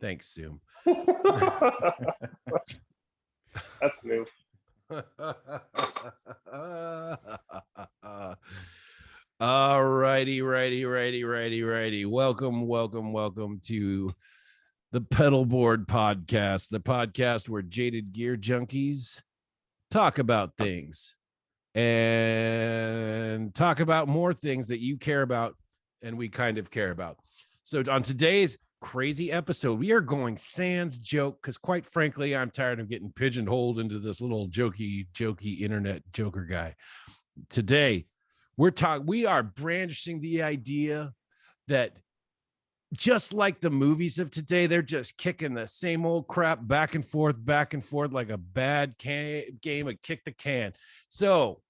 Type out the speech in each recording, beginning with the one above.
Thanks, Zoom. That's new. All righty. Welcome to the Pedalboard podcast, the podcast where jaded gear junkies talk about things and talk about more things that you care about and we kind of care about. So on today's crazy episode, we are going sans joke because, quite frankly, I'm tired of getting pigeonholed into this little jokey internet joker guy. Today, we are brandishing the idea that just like the movies of today, they're just kicking the same old crap back and forth like a bad game of kick the can. So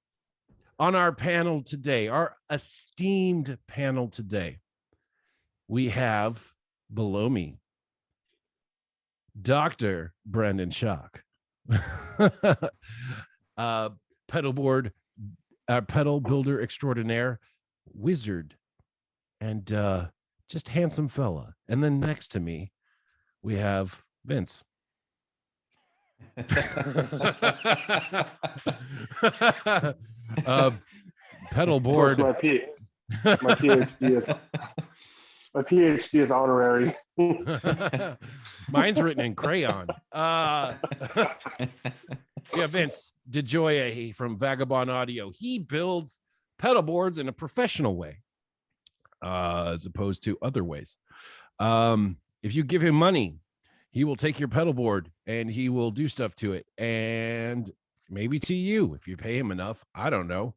on our panel today, our esteemed panel today, we have below me Dr. Brendan Schock, pedalboard, pedal builder extraordinaire, wizard, and just handsome fella. And then next to me, we have Vince. Pedalboard. My PhD is honorary. Mine's written in crayon. Yeah, Vince DeJoya from Vagabond Audio. He builds pedal boards in a professional way, as opposed to other ways. If you give him money, he will take your pedal board and he will do stuff to it. And maybe to you, if you pay him enough. I don't know.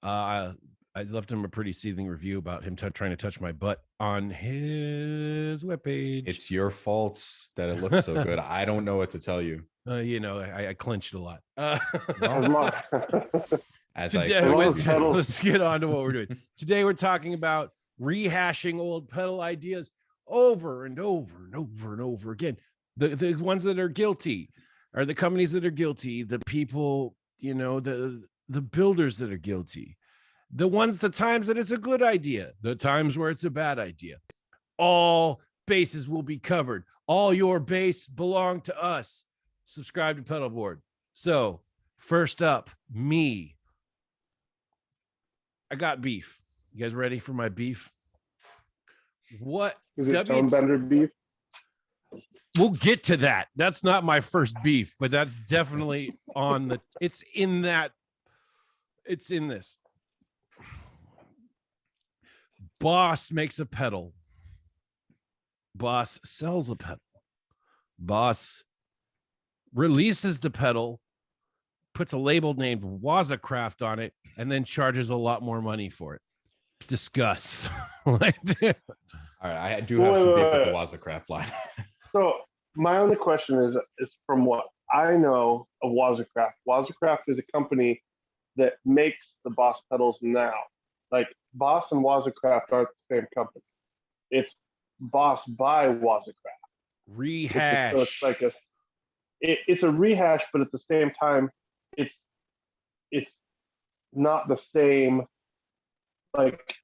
I left him a pretty seething review about him trying to touch my butt on his webpage. It's your fault that it looks so good. I don't know what to tell you. I clenched a lot. Let's get on to what we're doing. Today we're talking about rehashing old pedal ideas over and over again. The ones that are guilty are the companies that are guilty, the people, the builders that are guilty. The times that it's a good idea, the times where it's a bad idea. All bases will be covered. All your base belong to us. Subscribe to Pedalboard. So, first up, me. I got beef. You guys ready for my beef? What? Is it tone bender beef? We'll get to that. That's not my first beef, but that's definitely it's in this. Boss makes a pedal. Boss sells a pedal. Boss releases the pedal, puts a label named Wazacraft on it, and then charges a lot more money for it. Discuss. All right, I do have some beef with the Wazacraft line. So my only question is from what I know of Wazacraft. Wazacraft is a company that makes the Boss pedals now. Like Boss and Wazacraft aren't the same company. It's Boss by Wazacraft. Rehash. So it's like it's a rehash, but at the same time, it's not the same. Like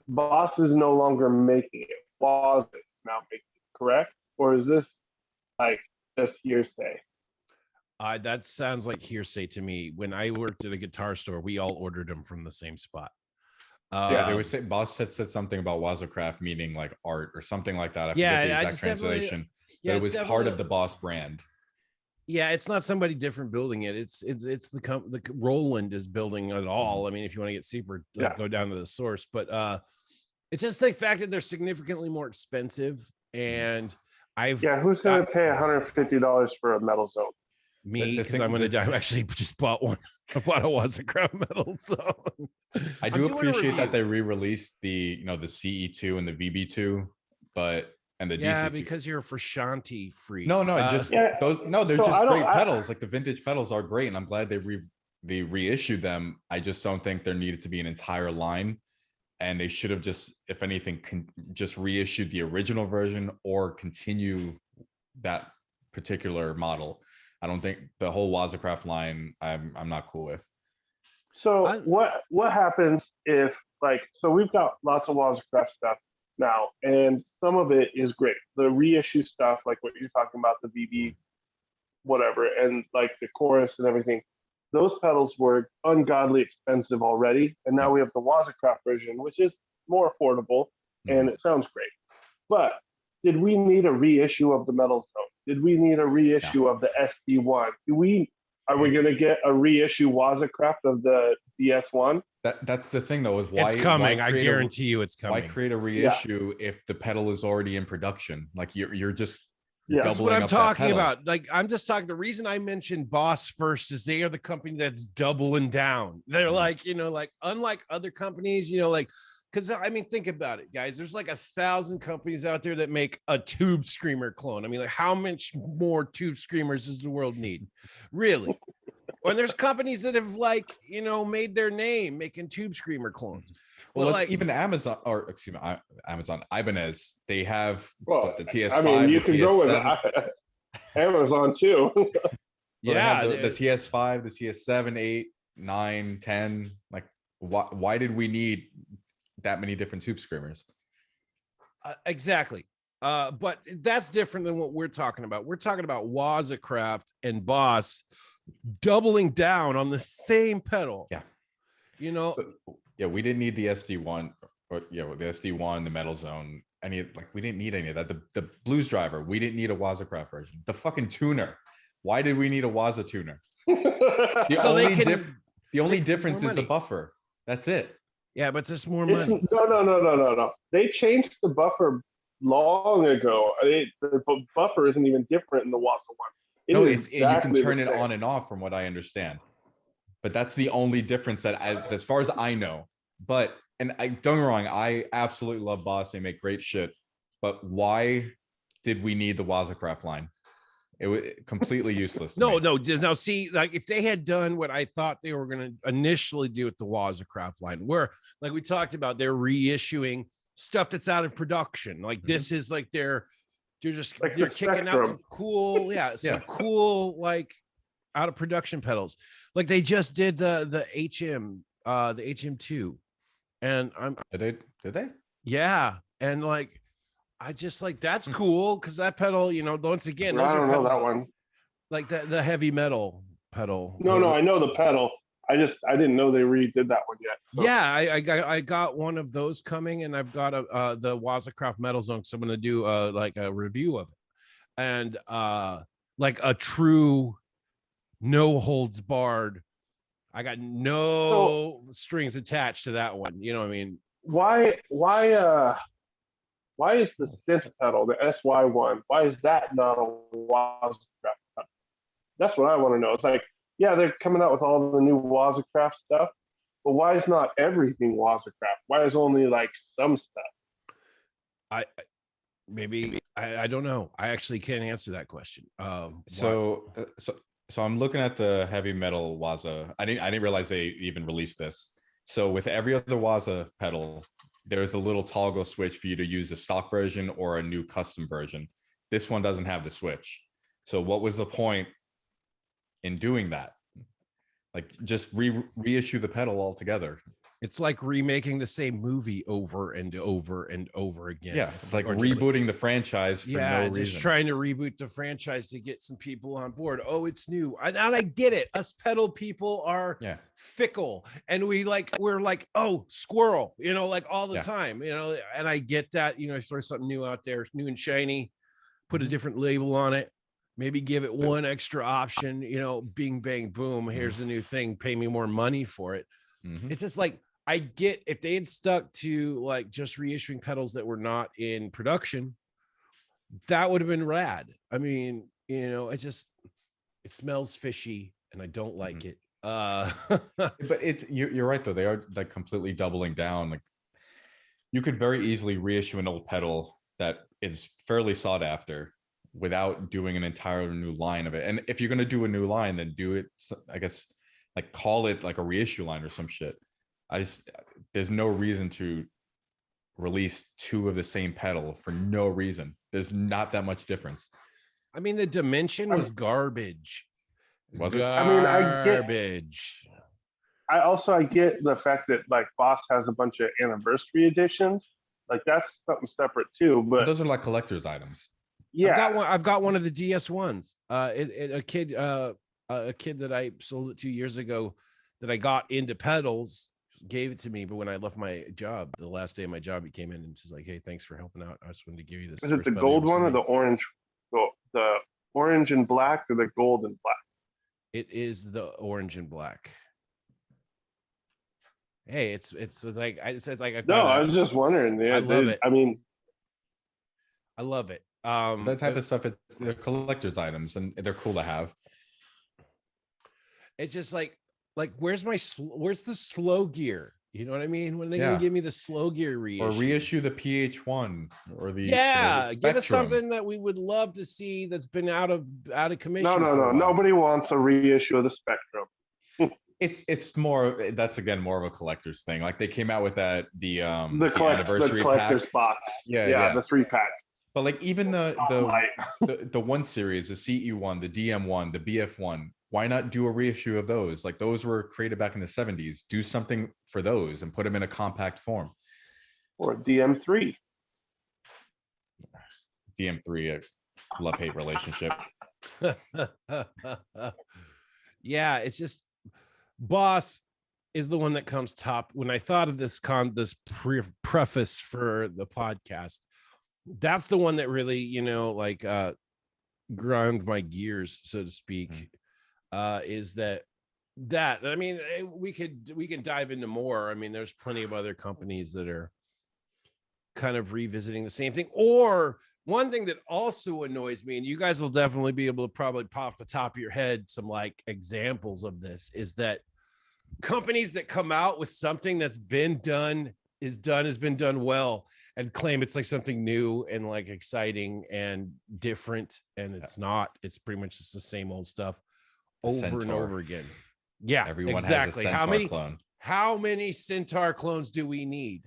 Boss is no longer making it. Waz is now making it, correct? Or is this like just hearsay? That sounds like hearsay to me. When I worked at a guitar store, we all ordered them from the same spot. They would say Boss said something about Wazacraft meaning like art or something like that. I forget the exact translation. But it was part of the Boss brand. Yeah, it's not somebody different building it. It's the Roland is building it all. I mean, if you want to get super, go down to the source. But it's just the fact that they're significantly more expensive. And who's going to pay $150 for a metal zone? Me, because I actually just bought one. I bought a Wazacraft metal zone. I do appreciate that they re-released the the CE2 and the VB2, and the DC2. Because you're a Frusciante freak. No, they're just great pedals. Like the vintage pedals are great, and I'm glad they reissued them. I just don't think there needed to be an entire line, and they should have just, if anything, just reissued the original version or continue that particular model. I don't think the whole Wazacraft line I'm not cool with. So what happens if, like, so we've got lots of Wazacraft stuff, now, and some of it is great. The reissue stuff, like what you're talking about, the BB whatever, and like the chorus and everything, those pedals were ungodly expensive already, and now we have the Wazacraft version, which is more affordable, and it sounds great. But did we need a reissue of the Metal Zone? Did we need a reissue of the SD1? Are we going to get a reissue Wazacraft of the DS1? That's the thing, though, is why it's coming. Why I guarantee you it's coming. Why create a reissue if the pedal is already in production? Like you're just that's what I'm talking about. Like I'm just talking. The reason I mentioned Boss first is they are the company that's doubling down. They're like, like unlike other companies, like. Because I mean, think about it, guys. There's like 1,000 companies out there that make a Tube Screamer clone. I mean, like, how much more Tube Screamers does the world need? Really? When there's companies that have made their name making Tube Screamer clones. Well, even Amazon, or excuse me, Amazon, Ibanez, they have the TS5. I mean, you can go with Amazon too. Yeah, the TS5, the TS7, 8, 9, 10. Like, why did we need that many different Tube Screamers? Exactly. But that's different than what we're talking about. We're talking about Wazacraft and Boss doubling down on the same pedal. Yeah. We didn't need the SD1 or the SD1, the Metal Zone, we didn't need any of that. The Blues Driver, we didn't need a Wazacraft version. The fucking tuner. Why did we need a Waza tuner? The only difference is the buffer. That's it. Yeah, but it's just more money. No. They changed the buffer long ago. The buffer isn't even different in the Waza one. You can turn it on and off, from what I understand. But that's the only difference as far as I know. But don't get me wrong, I absolutely love Boss. They make great shit. But why did we need the Wazacraft line? It was completely useless. No. See, like if they had done what I thought they were going to initially do with the Wazacraft line, where, like we talked about, they're reissuing stuff that's out of production. Like this is like they're kicking out some cool, cool like out of production pedals. Like they just did the HM, the HM2, and did they? Yeah, and like. I just like that's cool because that pedal, once again, I don't know that one. Like the heavy metal pedal. No, I know the pedal. I didn't know they redid that one yet. So. Yeah, I got one of those coming, and I've got the Wazacraft Metal Zone, so I'm gonna do like a review of it, and like a true no holds barred. I got no strings attached to that one. You know what I mean? Why is the synth pedal, the SY1, why is that not a Wazacraft pedal? That's what I want to know. It's like, yeah, they're coming out with all the new Wazacraft stuff, but why is not everything Wazacraft? Why is only like some stuff? I don't know. I actually can't answer that question. So I'm looking at the heavy metal Waza. I didn't realize they even released this. So with every other Waza pedal, there's a little toggle switch for you to use a stock version or a new custom version. This one doesn't have the switch. So what was the point in doing that? Like just reissue the pedal altogether. It's like remaking the same movie over and over and over again. Yeah, it's like rebooting the franchise for no reason. Just trying to reboot the franchise to get some people on board. Oh, it's new. And I get it. Us pedal people are fickle, and we're like, oh, squirrel, like all the time, and I get that, throw something new out there, new and shiny, put a different label on it, maybe give it one extra option, bing, bang, boom, here's the new thing, pay me more money for it. It's just like, I get if they had stuck to like just reissuing pedals that were not in production, that would have been rad. I mean, it smells fishy and I don't like it. But you're right though. They are like completely doubling down. Like you could very easily reissue an old pedal that is fairly sought after without doing an entire new line of it. And if you're going to do a new line, then do it, I guess, like call it like a reissue line or some shit. There's no reason to release two of the same pedal for no reason. There's not that much difference. I mean, the Dimension was garbage. Was it? Garbage. I get the fact that like Boss has a bunch of anniversary editions, Like that's something separate too. But those are like collector's items. Yeah, I've got one of the DS ones. A kid that I sold it 2 years ago, that I got into pedals, gave it to me. But when I left my job, the last day of my job, he came in and she's like, "Hey, thanks for helping out. I just wanted to give you this." Is it the gold one or the orange? The orange and black, or the gold and black? It is the orange and black. Hey, it's like I was just wondering. Yeah, I love it. I mean, I love it. That type of stuff, they're collector's items and they're cool to have. It's just like where's the slow gear? You know what I mean? When are they gonna give me the slow gear reissue? Or reissue the PH1 or the the give us something that we would love to see that's been out of commission. No. Nobody wants a reissue of the Spectrum. It's more, that's again more of a collector's thing. Like they came out with the anniversary collector's pack. Box. Yeah, the 3-pack. But like even the 1 series, the CE1, the DM1, the BF1, why not do a reissue of those? Like those were created back in the 70s. Do something for those and put them in a compact form. Or a DM3. DM3, a love-hate relationship. Yeah, it's just Boss is the one that comes top. When I thought of this preface for the podcast, that's the one that really, ground my gears, so to speak. Is that I mean, we can dive into more. I mean, there's plenty of other companies that are kind of revisiting the same thing. Or one thing that also annoys me, and you guys will definitely be able to probably pop the top of your head some like examples of this, is that companies that come out with something that's been done, has been done well, and claim it's like something new and like exciting and different, and it's not. It's pretty much just the same old stuff over and over again. Yeah, everyone exactly. has a Centaur clone. How many Centaur clones do we need?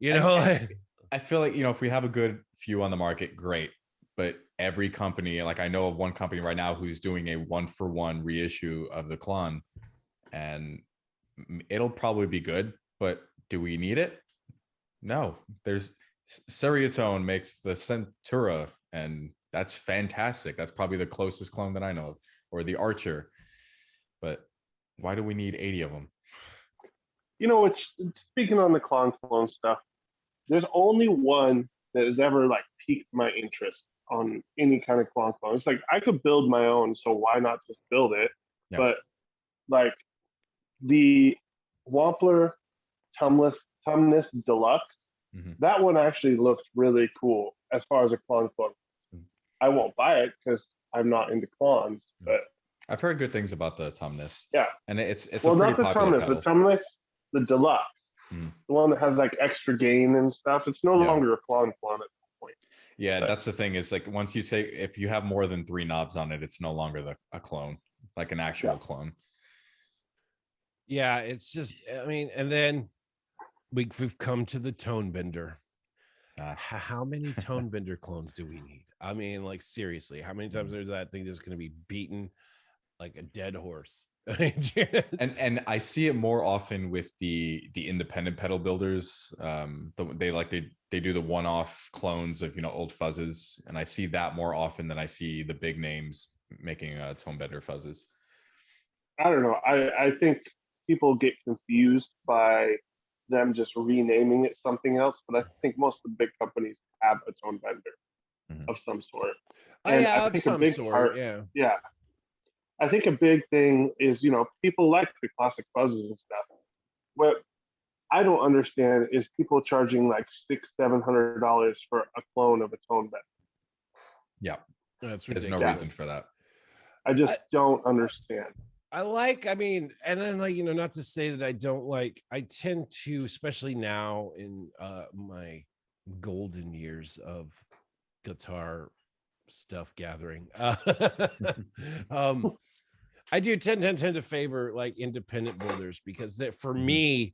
I feel like, if we have a good few on the market, great. But every company, like I know of one company right now who's doing a 1-for-1 reissue of the clone, and it'll probably be good, but do we need it? No. There's Seriatone makes the Centura, and that's fantastic. That's probably the closest clone that I know of, or the Archer. But why do we need 80 of them? It's speaking on the clone stuff. There's only one that has ever like piqued my interest on any kind of clone. It's like I could build my own, so why not just build it? Yeah. But like the Wampler Tumnus Deluxe, that one actually looks really cool as far as a clone. I won't buy it because I'm not into clones, but I've heard good things about the Tumnus. Yeah, and it's well, a pretty not the popular Tumnus, pedal. the Tumnus, the Deluxe, the one that has like extra gain and stuff. It's no longer a clone at that point. Yeah, but that's the thing, is like once if you have more than 3 knobs on it, it's no longer a clone, like an actual clone. Yeah, it's just, I mean, and then we've come to the tone bender. How many tone bender clones do we need? I mean, like seriously, how many times is that thing just going to be beaten like a dead horse? and I see it more often with the independent pedal builders. They do the one-off clones of old fuzzes, and I see that more often than I see the big names making tone bender fuzzes. I don't know. I think people get confused by them just renaming it something else, but I think most of the big companies have a tone bender of some sort. And I think some sort. Yeah. I think a big thing is, people like the classic fuzzes and stuff. What I don't understand is people charging like $600-$700 for a clone of a tone bender. Yeah, that's ridiculous. There's no reason for that. I just don't understand. I mean, and then like, not to say that I don't like, I tend to, especially now in my golden years of guitar stuff gathering, I do tend to favor like independent builders, because for me,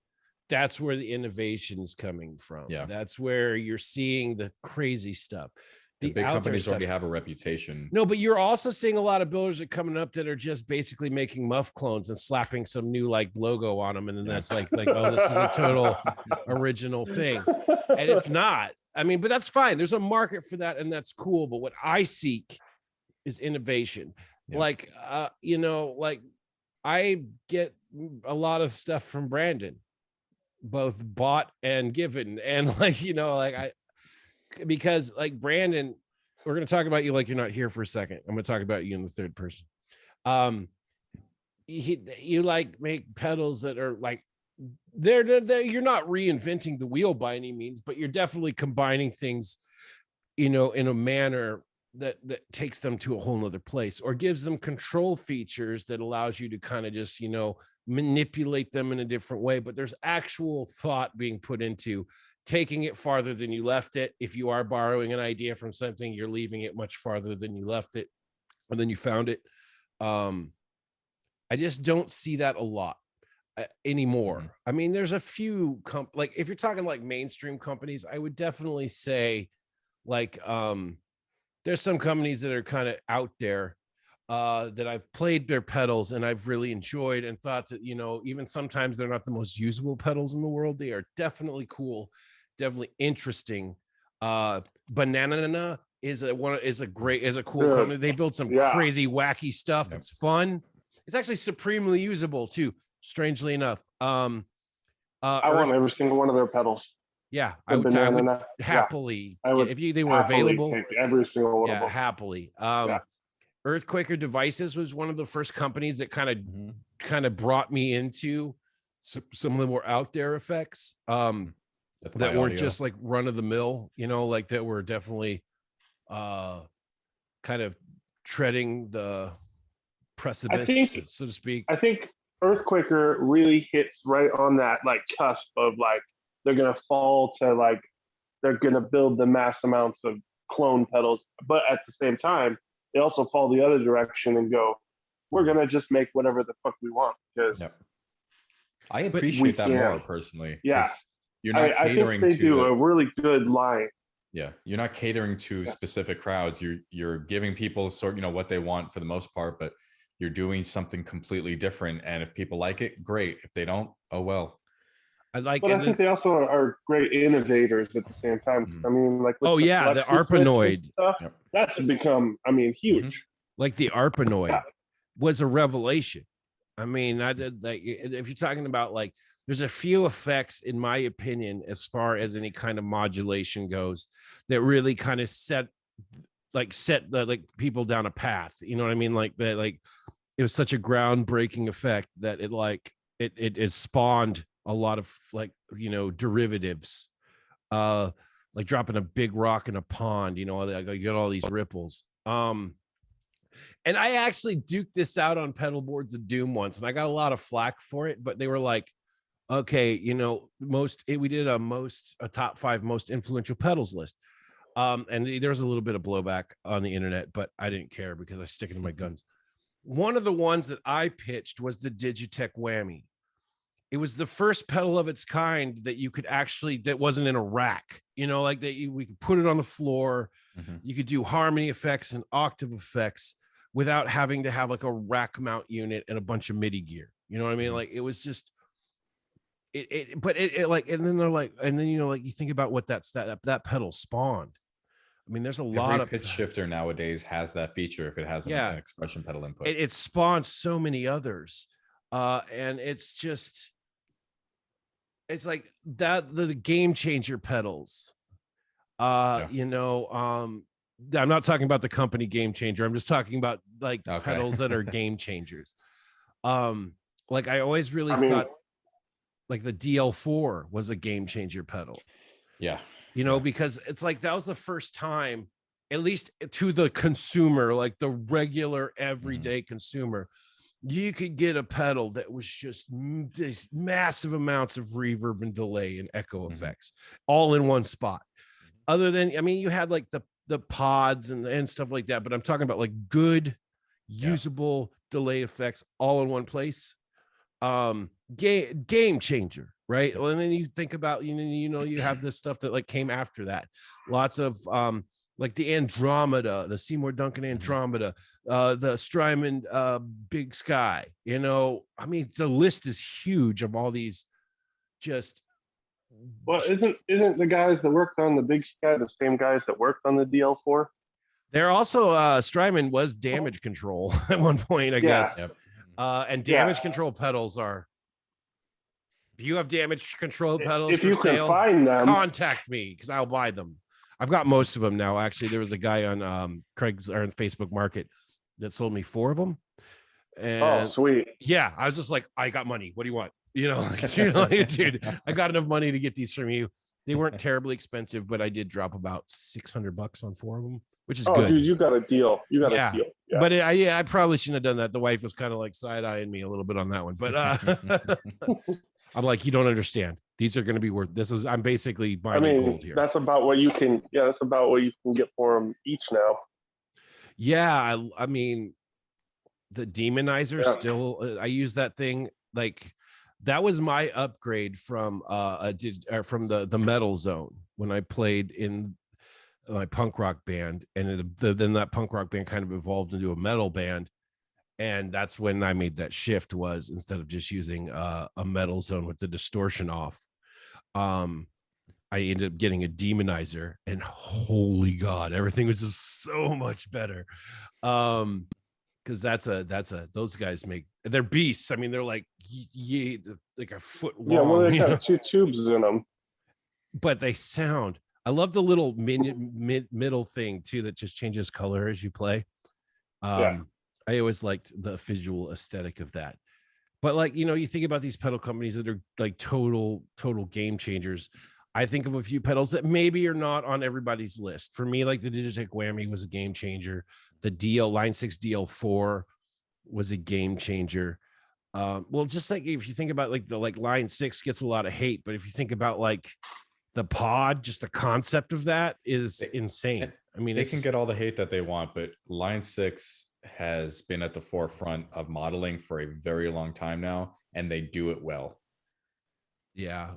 that's where the innovation is coming from. Yeah, that's where you're seeing the crazy stuff. The big companies already have a reputation. No, but you're also seeing a lot of builders that are coming up that are just basically making Muff clones and slapping some new like logo on them, and then that's like oh, this is a total original thing, and it's not. I mean, but that's fine. There's a market for that, and that's cool. But what I seek is innovation. Yeah. Like, you know, like I get a lot of stuff from Brandon, both bought and given, and like, you know, like because like Brandon, we're going to talk about you like you're not here for a second. I'm going to talk about you in the third person. You like make pedals that are like they're you're not reinventing the wheel by any means, but you're definitely combining things, you know, in a manner that takes them to a whole nother place, or gives them control features that allows you to kind of just, you know, manipulate them in a different way. But there's actual thought being put into taking it farther than you left it. If you are borrowing an idea from something, you're leaving it much farther than you left it or than you found it. I just don't see that a lot anymore. Mm-hmm. I mean, there's a few like if you're talking like mainstream companies, I would definitely say like there's some companies that are kind of out there that I've played their pedals and I've really enjoyed and thought that, you know, even sometimes they're not the most usable pedals in the world. They are definitely cool, definitely interesting. Banana is a cool company. They build some crazy wacky stuff. Yep. It's fun. It's actually supremely usable too, strangely enough. I want every single one of their pedals. Yeah, I would happily, if they were available, take every single one of them. Happily. Earthquaker Devices was one of the first companies that kind of brought me into some of the more out there effects that weren't just like run of the mill, you know, like that were definitely kind of treading the precipice, so to speak. I think Earthquaker really hits right on that like cusp of like they're gonna fall to like they're gonna build the mass amounts of clone pedals, but at the same time they also fall the other direction and go, we're gonna just make whatever the fuck we want because I appreciate that more personally. Yeah, you're not catering I think they do a really good line. Yeah, you're not catering to specific crowds. You're giving people sort, you know, what they want for the most part, but you're doing something completely different. And if people like it, great. If they don't, oh well. But I think they also are great innovators at the same time. Mm-hmm. I mean, like the Arpanoid stuff, that's become, I mean, huge. Mm-hmm. Like the Arpanoid was a revelation. I mean, I did like if you're talking about like, there's a few effects, in my opinion, as far as any kind of modulation goes, that really kind of set people down a path. You know what I mean? Like that, like it was such a groundbreaking effect that it spawned a lot of like, you know, derivatives, like dropping a big rock in a pond. You know, you get all these ripples. And I actually duked this out on pedal boards of doom once, and I got a lot of flack for it, but they were like, okay, you know, we did a top 5 most influential pedals list. And there was a little bit of blowback on the internet, but I didn't care because I stick it to my guns. One of the ones that I pitched was the Digitech Whammy. It was the first pedal of its kind that you could actually, that wasn't in a rack, you know, like that we could put it on the floor. Mm-hmm. You could do harmony effects and octave effects without having to have like a rack mount unit and a bunch of MIDI gear. You know what I mean? Like it was just, but like, and then they're like, and then, you know, like you think about what that pedal spawned. I mean, there's a lot of pitch shifter nowadays has that feature if it has an expression pedal input. It spawns so many others. And it's just, it's like that, the game changer pedals. You know, I'm not talking about the company Game Changer. I'm just talking about like pedals that are game changers. Like I always really thought like the DL4 was a game changer pedal. Yeah. You know, because it's like that was the first time, at least to the consumer, like the regular everyday consumer, you could get a pedal that was just these massive amounts of reverb and delay and echo effects all in one spot. Other than, I mean, you had like the pods and stuff like that, but I'm talking about like good, usable delay effects all in one place. Game changer, right? Well, and then you think about, you know, you have this stuff that like came after that. Lots of like the Andromeda, the Seymour Duncan Andromeda, the Strymon Big Sky. You know, I mean, the list is huge of all these. Just well, isn't the guys that worked on the Big Sky the same guys that worked on the DL4? They're also Strymon was damage control at one point, I guess. Yep. And damage control pedals are. If you have damage control pedals if for you sale, can find them, contact me because I'll buy them. I've got most of them now. Actually, there was a guy on Craig's or on Facebook Market that sold me 4 of them. And oh, sweet. Yeah, I was just like, I got money. What do you want? You know, dude, I got enough money to get these from you. They weren't terribly expensive, but I did drop about $600 on 4 of them, which is good. Dude, you got a deal. You got a deal. Yeah. But I probably shouldn't have done that. The wife was kind of like side-eyeing me a little bit on that one. But I'm like, you don't understand. These are going to be worth. I'm basically buying gold here. That's about what you can. Yeah, that's about what you can get for them each now. Yeah, I mean, the demonizer still. I use that thing like. That was my upgrade from from the metal zone when I played in my punk rock band, and then that punk rock band kind of evolved into a metal band, and that's when I made that shift. Was instead of just using a metal zone with the distortion off, I ended up getting a demonizer, and holy God, everything was just so much better. Because that's a those guys they're beasts. I mean, they're like like a foot long. Yeah, well, they got 2 tubes in them, but they sound. I love the little middle thing too that just changes color as you play. I always liked the visual aesthetic of that. But like, you know, you think about these pedal companies that are like total game changers. I think of a few pedals that maybe are not on everybody's list. For me, like the Digitech Whammy was a game changer. The Line 6 DL4 was a game changer. Well, just like if you think about like Line 6 gets a lot of hate, but if you think about like the pod, just the concept of that is insane. I mean, they can get all the hate that they want, but Line 6 has been at the forefront of modeling for a very long time now, and they do it well. Yeah,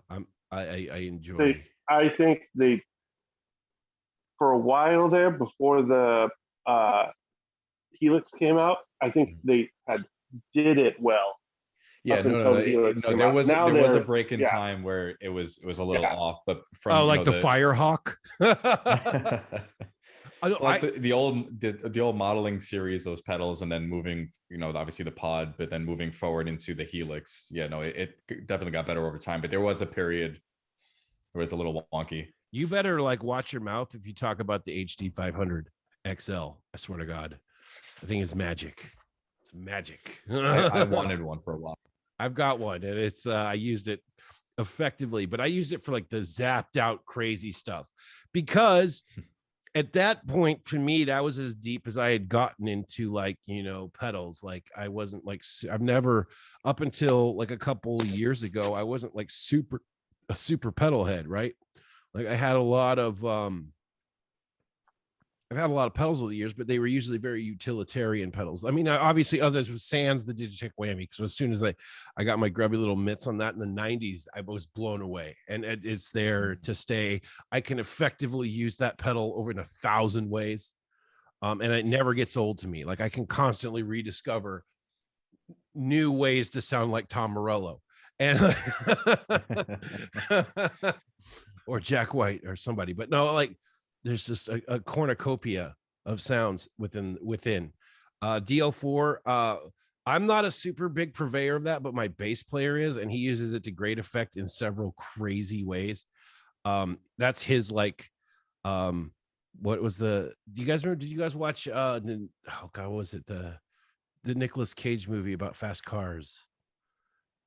I enjoy. I think they, for a while there before the Helix came out, I think they did it well. Yeah, no, there was a break in time where it was a little off, but from like the Firehawk. Like the old modeling series, those pedals, and then moving, obviously the pod, but then moving forward into the Helix. Yeah, no, it definitely got better over time, but there was a period where it was a little wonky. You better like watch your mouth if you talk about the HD 500 XL. I swear to God, I think it's magic. It's magic. I wanted one for a while. I've got one, and it's I used it effectively, but I used it for like the zapped out crazy stuff, because at that point for me that was as deep as I had gotten into like pedals. Like I wasn't like, I've never, up until like a couple of years ago, I wasn't like a super pedal head, right? Like I had a lot of I've had a lot of pedals over the years, but they were usually very utilitarian pedals. I mean, obviously others was Sans, the Digitech Whammy, because as soon as I got my grubby little mitts on that in the 90s, I was blown away, and it's there to stay. I can effectively use that pedal over in 1,000 ways, and it never gets old to me. Like I can constantly rediscover new ways to sound like Tom Morello, and or Jack White or somebody. But no, like there's just a cornucopia of sounds within DL4. I'm not a super big purveyor of that, but my bass player is, and he uses it to great effect in several crazy ways. That's his like, what was do you guys remember? Did you guys watch oh God, what was it, the Nicolas Cage movie about fast cars?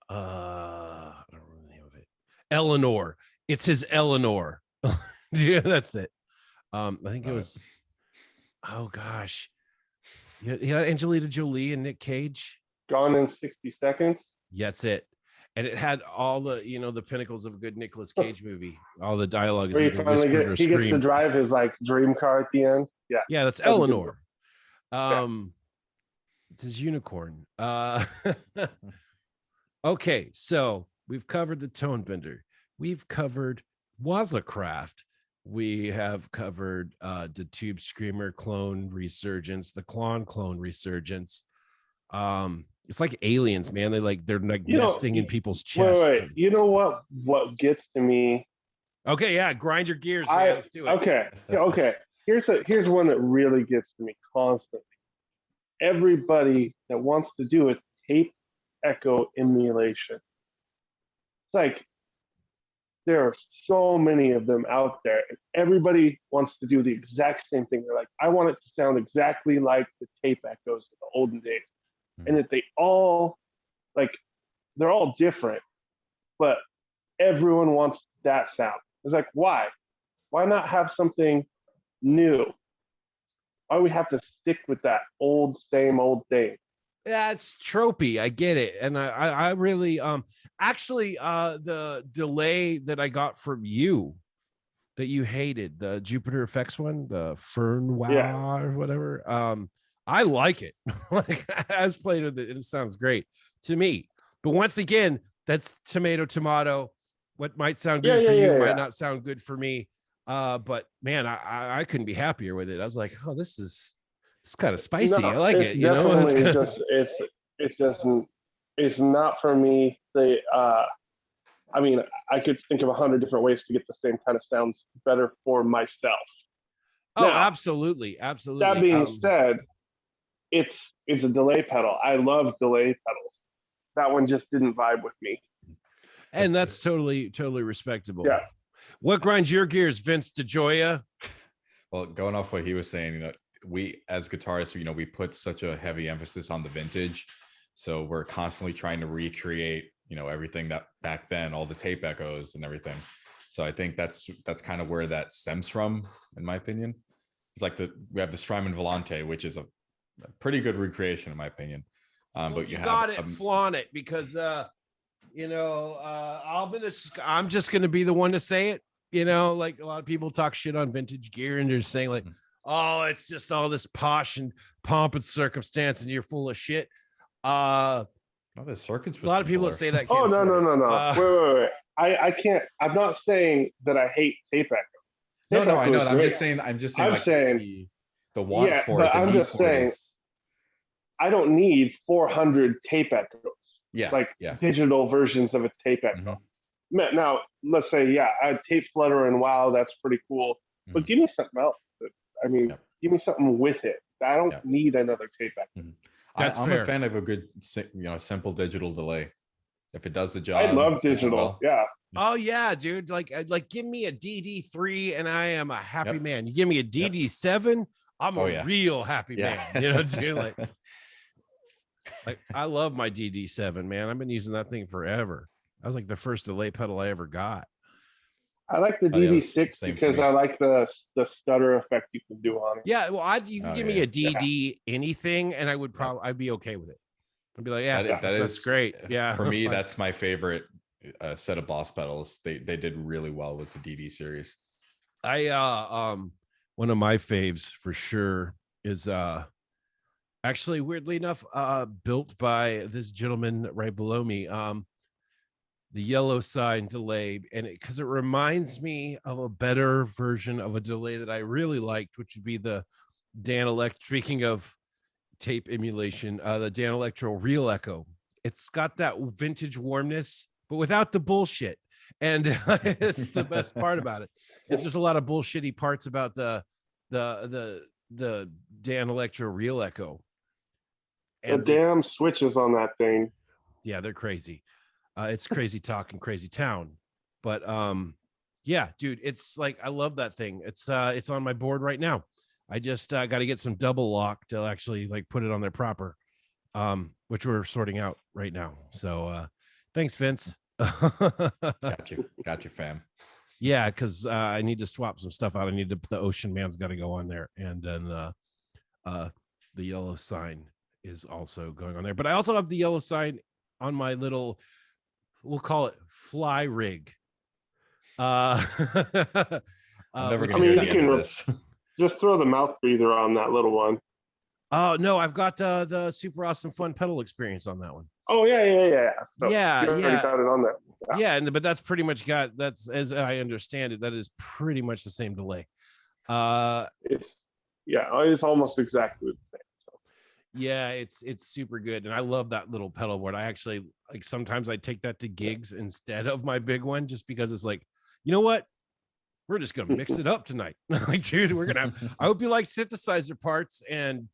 I don't remember the name of it. Eleanor. It's his Eleanor. Yeah, that's it. I think it was, oh gosh. Yeah, Angelina Jolie and Nick Cage. Gone in 60 Seconds. Yeah, that's it. And it had all the, the pinnacles of a good Nicolas Cage movie. All the dialogue is either whispered or he gets to drive his like dream car at the end. Yeah. Yeah, that's Eleanor. It's his unicorn. Okay, so we've covered the tone bender. We've covered Wazacraft. We have covered the Tube Screamer clone resurgence, the clone resurgence. It's like aliens, man. They're like nesting in people's chests. Wait. You know what gets to me? Okay, yeah, grind your gears, man. Let's do it. Okay. Here's one that really gets to me constantly. Everybody that wants to do a tape echo emulation. It's like there are so many of them out there, and everybody wants to do the exact same thing. They're like, I want it to sound exactly like the tape echoes of the olden days. And that they're all different, but everyone wants that sound. It's like, why? Why not have something new? Why do we have to stick with that same old thing? Yeah, it's tropey. I get it. And I really actually the delay that I got from you that you hated, the Jupiter Effects one, the Fern Wow or whatever. I like it. Like, as played with it, it sounds great to me. But once again, that's tomato. What might sound good for you might not sound good for me. But man, I couldn't be happier with it. I was like, oh, it's kind of spicy. I like it. You know, it's not for me. I mean, I could think of 100 different ways to get the same kind of sounds better for myself. Oh, now, absolutely. That being said, it's a delay pedal. I love delay pedals. That one just didn't vibe with me. And that's totally respectable. Yeah. What grinds your gears, Vince DeJoya? Well, going off what he was saying, we as guitarists, we put such a heavy emphasis on the vintage. So we're constantly trying to recreate, everything that back then, all the tape echoes and everything. So I think that's kind of where that stems from, in my opinion. It's like we have the Strymon Volante, which is a pretty good recreation, in my opinion. But you got it, flaunt it, because I'm just gonna be the one to say it. Like a lot of people talk shit on vintage gear and they're saying like, oh, it's just all this posh and pomp and circumstance, and you're full of shit. The circuits. A lot of people that say that. Oh no. Wait. I can't. I'm not saying that I hate tape echo. No, I know. I'm just saying the want for it. I'm just saying I don't need 400 tape echoes. Digital versions of a tape echo. Now, let's say, a tape flutter and wow, that's pretty cool. But give me something else. Give me something with it. I don't need another tape echo. I'm a fan of a good, simple digital delay. If it does the job. I love digital. Yeah. Oh yeah, dude. Like give me a DD3 and I am a happy man. You give me a DD7, I'm a real happy man. Dude, like I love my DD7, man. I've been using that thing forever. That was like the first delay pedal I ever got. I like the DD6 because I like the stutter effect you can do on it. Yeah, well, you can give me a DD anything, and I'd be okay with it. I'd be like, that's great. Yeah, for me, that's my favorite set of Boss pedals. They did really well with the DD series. One of my faves for sure is actually, weirdly enough, built by this gentleman right below me. The yellow sign delay, and because it reminds me of a better version of a delay that I really liked, which would be the Dan Electro. Speaking of tape emulation, the Dan Electro Real Echo. It's got that vintage warmness, but without the bullshit, and it's the best part about it. Is there's a lot of bullshitty parts about the Dan Electro Real Echo. And the damn switches on that thing. Yeah, they're crazy. It's crazy talk and crazy town, but yeah, dude, it's like I love that thing. It's on my board right now. I just got to get some double lock to actually like put it on there proper, which we're sorting out right now. So thanks, Vince. Got you, fam. Yeah, because I need to swap some stuff out. I need to the Ocean Man's got to go on there, and then the yellow sign is also going on there. But I also have the yellow sign on my little, we'll call it fly rig. I'm never gonna get into this. Just throw the mouth breather on that little one. Oh no, I've got the super awesome fun pedal experience on that one. Oh yeah. So Yeah, you already got it on there. Yeah, but that's pretty much that's, as I understand it, that is pretty much the same delay. It's almost exactly the same. So. Yeah, it's super good, and I love that little pedal board. I actually like sometimes I take that to gigs instead of my big one, just because it's like, you know what, we're just gonna mix it up tonight. Like, dude, we're gonna have. I hope you like synthesizer parts and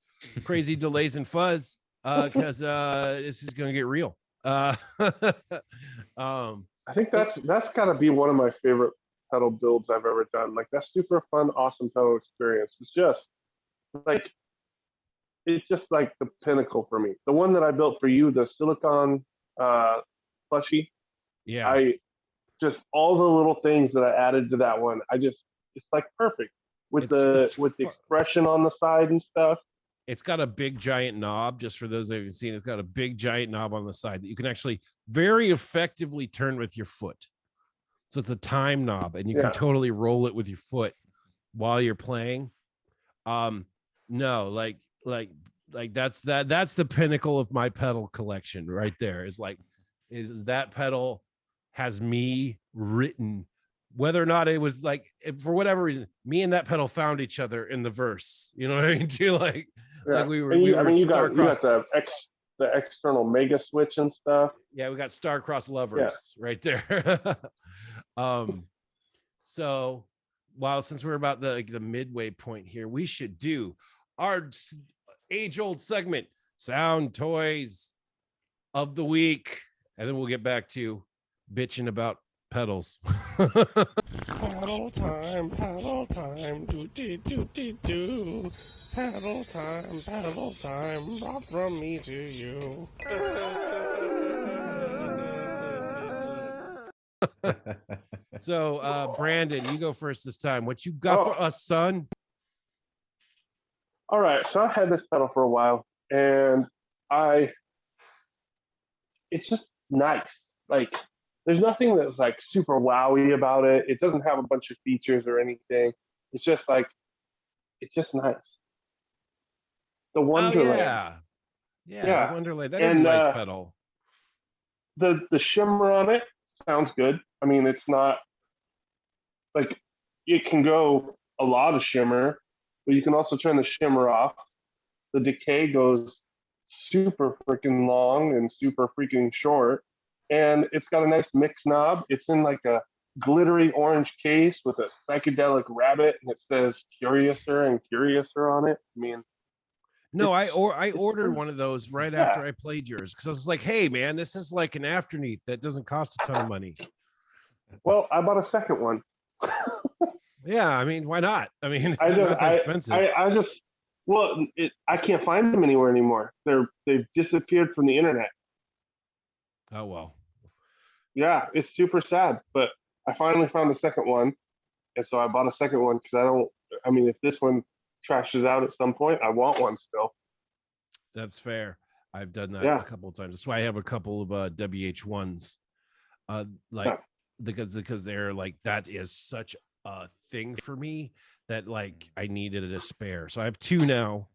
crazy delays and fuzz, because this is gonna get real. I think that's got to be one of my favorite pedal builds I've ever done. Like, that's super fun, awesome pedal experience. Like it's just like the pinnacle for me. The one that I built for you, the silicon plushie. Yeah. I just all the little things that I added to that one. It's like perfect with the expression on the side and stuff. It's got a big giant knob, just for those of you who've seen, it's got a big giant knob on the side that you can actually very effectively turn with your foot. So it's the time knob, and you can totally roll it with your foot while you're playing. No, like that's the pinnacle of my pedal collection right there. Is that pedal has me written, whether or not it was like, for whatever reason, me and that pedal found each other in the verse. You know what I mean? Too, like we were. You got the external mega switch and stuff. Yeah, we got star-crossed lovers right there. So since we're about the midway point here, we should do our age-old segment, Sound Toys of the Week, and then we'll get back to bitching about pedals. Paddle time, do do do do do. Paddle time, brought from me to you. So, Brandon, you go first this time. What you got for us, son? All right, so I've had this pedal for a while, and it's just nice. Like, there's nothing that's like super wowy about it. It doesn't have a bunch of features or anything. It's just nice. The Wonderland. Yeah. The Wonderland. That is a nice pedal. The shimmer on it sounds good. I mean, it's not like, it can go a lot of shimmer, but you can also turn the shimmer off. The decay goes super freaking long and super freaking short. And it's got a nice mix knob. It's in like a glittery orange case with a psychedelic rabbit, and it says Curiouser and Curiouser on it. I mean, no, I ordered one of those right after I played yours, because I was like, hey man, this is like an afterneath that doesn't cost a ton of money. Well, I bought a second one. Yeah, I mean, why not? I mean, it's not that expensive. I can't find them anywhere anymore. They've disappeared from the internet. Oh well. Yeah, it's super sad, but I finally found the second one, and so I bought a second one because if this one trashes out at some point, I want one still. That's fair. I've done that a couple of times. That's why I have a couple of WH1s. Because they're like, that is such a thing for me that like I needed a spare. So I have two now.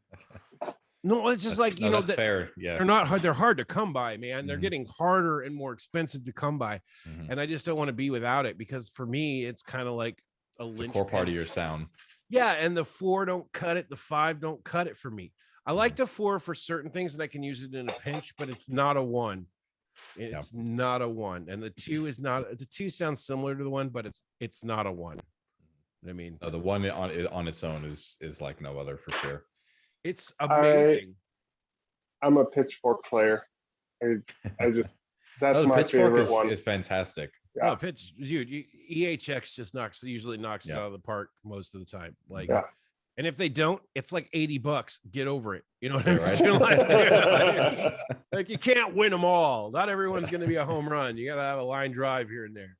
No, it's just like, that's fair. Yeah. They're hard to come by, man. They're getting harder and more expensive to come by. And I just don't want to be without it, because for me, it's kind of like a core part of your sound. Yeah. And the 4 don't cut it. The 5 don't cut it for me. I like the 4 for certain things and I can use it in a pinch, but it's not a 1. It's not a 1. And the 2 is not. The 2 sounds similar to the 1, but it's not a 1. I mean, the 1 on its own is like no other for sure. It's amazing. I'm a pitchfork player. I just that's my favorite one. Is fantastic. Yeah. No, dude. EHX just usually knocks it out of the park most of the time. Like, and if they don't, it's like $80. Get over it. You know what I mean? Right? Like, you can't win them all. Not everyone's going to be a home run. You got to have a line drive here and there.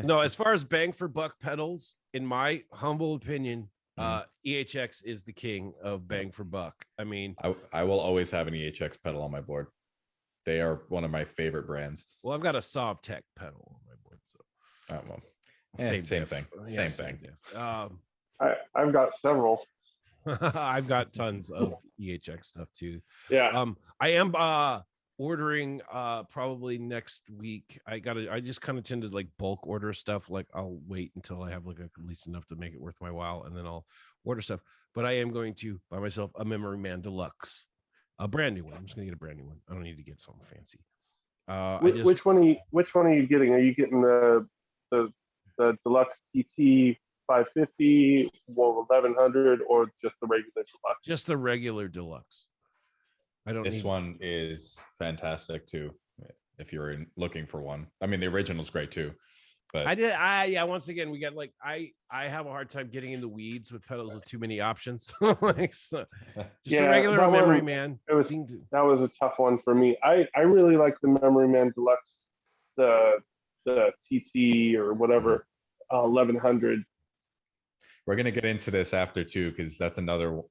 No, as far as bang for buck pedals, in my humble opinion, EHX is the king of bang for buck. I mean, I will always have an EHX pedal on my board. They are one of my favorite brands. Well, I've got a Sovtech pedal on my board, so same thing. Same thing. I've got several. I've got tons of EHX stuff too. Yeah. I am ordering probably next week. I just kind of tend to like bulk order stuff. Like I'll wait until I have like at least enough to make it worth my while, and then I'll order stuff. But I am going to buy myself a Memory Man Deluxe, a brand new one. I'm just gonna get a brand new one. I don't need to get something fancy. Which one are you getting? Are you getting the deluxe TT 550, 1100, or just the regular deluxe? Just the regular deluxe. I don't. This one is fantastic too. If you're looking for one, I mean, the original's great too. But yeah. Once again, we got like I have a hard time getting in the weeds with pedals with too many options. Like, so, just a regular Memory Man. That was a tough one for me. I really like the Memory Man Deluxe, the TT or whatever, 1100. We're gonna get into this after too, because that's another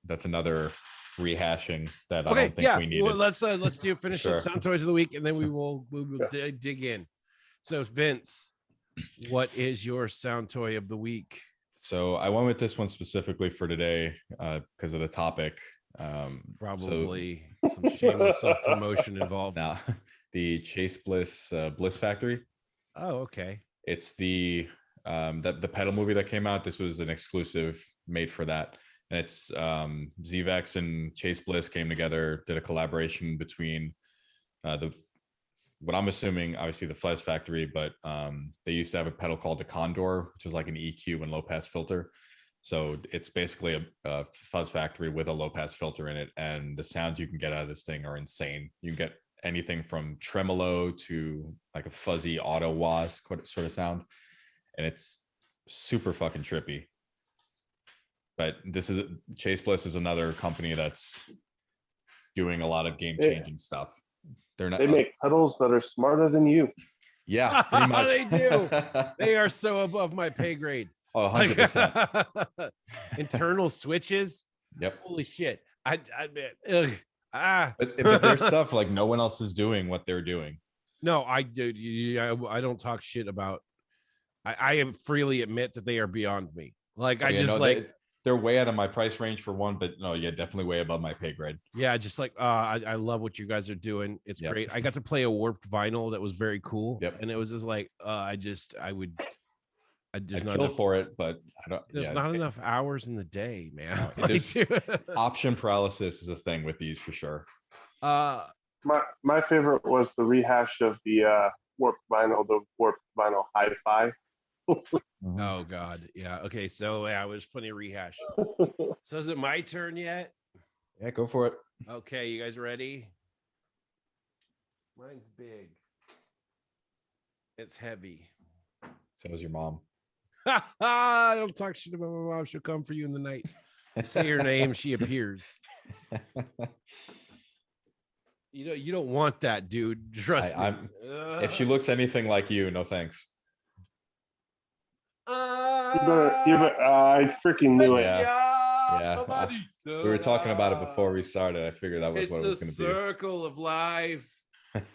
rehashing that I don't think we needed. Well, let's finish up Sound Toys of the Week, and then we will dig in. So Vince, what is your sound toy of the week? So I went with this one specifically for today because of the topic. Probably some shameless self-promotion involved. Now, the Chase Bliss Bliss Factory. Oh, okay. It's the pedal movie that came out. This was an exclusive made for that. And it's ZVEX and Chase Bliss came together, did a collaboration between what I'm assuming, obviously the Fuzz Factory, but they used to have a pedal called the Condor, which is like an EQ and low pass filter. So it's basically a Fuzz Factory with a low pass filter in it. And the sounds you can get out of this thing are insane. You can get anything from tremolo to like a fuzzy auto wah sort of sound. And it's super fucking trippy. But Chase Bliss is another company that's doing a lot of game-changing stuff. They make pedals that are smarter than you. Yeah, pretty much. They do. They are so above my pay grade. Oh, 100%. Internal switches. Yep. Holy shit. But there's stuff like no one else is doing what they're doing. No, I don't talk shit about. I freely admit that they are beyond me. Like they're way out of my price range for one, but no, yeah, definitely way above my pay grade. Yeah, just like I love what you guys are doing. It's great. I got to play a warped vinyl that was very cool. Yep. And it was just like I'd kill for it, but I don't. There's not enough hours in the day, man. Option paralysis is a thing with these for sure. My favorite was the rehash of the warped vinyl hi-fi. Oh God, yeah. Okay, so yeah, there's plenty of rehash. So is it my turn yet? Yeah, go for it. Okay, you guys ready? Mine's big. It's heavy. So is your mom. Don't talk shit about my mom. She'll come for you in the night. Say her name, she appears. You don't want that, dude. Trust me. If she looks anything like you, no thanks. I freaking knew it. Yeah. We were talking about it before we started. I figured that was what it was going to be. It's the circle of life.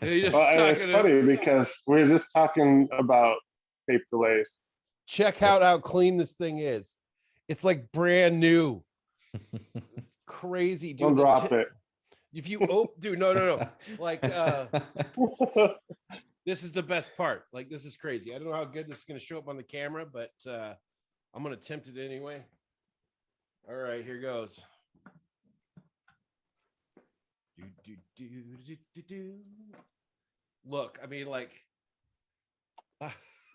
It's funny because we're just talking about tape delays. Check out how clean this thing is. It's like brand new. It's crazy, dude. Don't drop it. If you dude, no. Like this is the best part. Like this is crazy. I don't know how good this is going to show up on the camera, but I'm going to attempt it anyway. All right, here goes. Look, I mean, like,